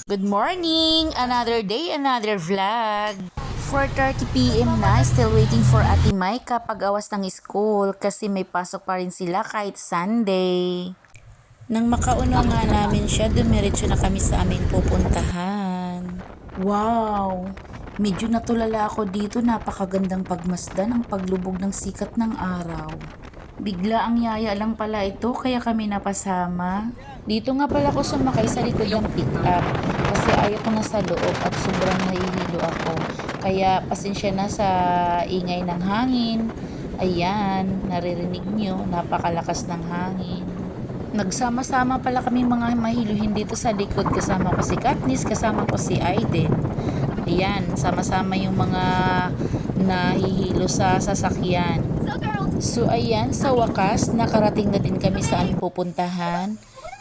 Good morning! Another day, another vlog. 4:30 PM na, still waiting for Ate Maika pag-awas ng school kasi may pasok pa rin sila kahit Sunday. Nang makauna nga namin siya, dumiretso na kami sa aming pupuntahan. Wow! Medyo natulala ako dito, napakagandang pagmasdan ang paglubog ng sikat ng araw. Bigla ang yaya lang pala ito kaya kami napasama. Dito nga pala ako sumakay sa likod ng pick-up kasi ayaw ko na sa loob at sobrang nahihilo ako. Kaya pasensya na sa ingay ng hangin. Ayan, naririnig nyo, napakalakas ng hangin. Nagsama-sama pala kami mga mahiluhin dito sa likod. Kasama ko si Katniss, kasama ko si Aiden. Ayan, sama-sama yung mga nahihilo sa sasakyan. So ayan, sa wakas, nakarating na din kami sa aming pupuntahan.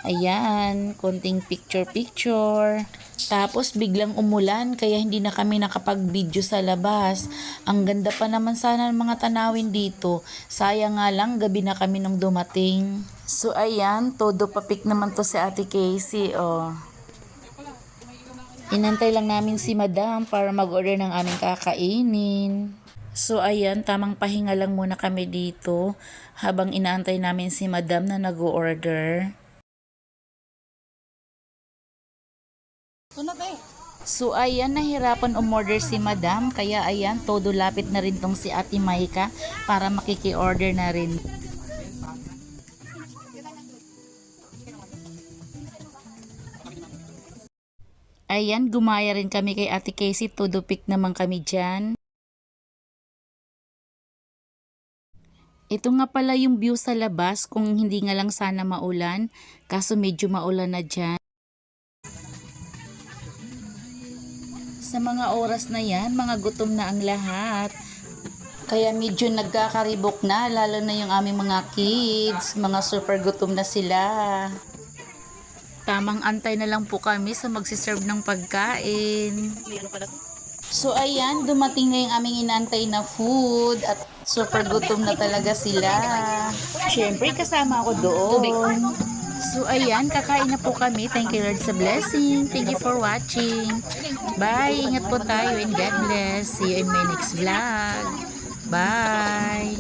Ayan, konting picture-picture. Tapos biglang umulan kaya hindi na kami nakapag-video sa labas. Ang ganda pa naman sana ng mga tanawin dito. Sayang nga lang, gabi na kami nung dumating. So ayan, todo papik naman to si Ate Casey, oh. Inantay lang namin si Madam para mag-order ng aming kakainin. So ayan, tamang pahinga lang muna kami dito habang inaantay namin si Madam na nag-order. So ayan, nahirapan umorder si Madam kaya ayan, todo lapit na rin tong si Ate Maika para makiki-order na rin. Ayan, gumaya rin kami kay Ate Casey, todo pick naman kami dyan. Ito nga pala yung view sa labas kung hindi nga lang sana maulan, kaso medyo maulan na dyan. Sa mga oras na yan, mga gutom na ang lahat. Kaya medyo nagkakaribok na, lalo na yung aming mga kids, mga super gutom na sila. Tamang antay na lang po kami sa magsiserve ng pagkain. So ayan, dumating na yung aming inaantay na food at super gutom na talaga sila. Siyempre kasama ako doon. So ayan, kakain na po kami. Thank you Lord sa blessing. Thank you for watching. Bye, ingat po tayo and God bless. See you in my next vlog. Bye.